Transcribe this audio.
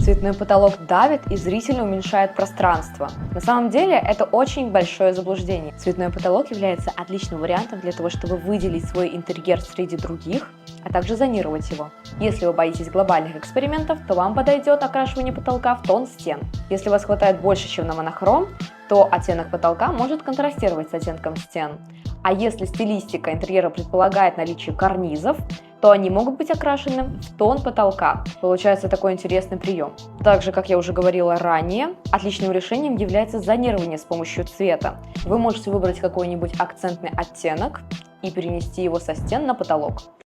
Цветной потолок давит и зрительно уменьшает пространство. На самом деле это очень большое заблуждение. Цветной потолок является отличным вариантом для того, чтобы выделить свой интерьер среди других, а также зонировать его. Если вы боитесь глобальных экспериментов, то вам подойдет окрашивание потолка в тон стен. Если вас хватает больше, чем на монохром, то оттенок потолка может контрастировать с оттенком стен. А если стилистика интерьера предполагает наличие карнизов, то они могут быть окрашены в тон потолка. Получается такой интересный прием. Также, как я уже говорила ранее, отличным решением является зонирование с помощью цвета. Вы можете выбрать какой-нибудь акцентный оттенок и перенести его со стен на потолок.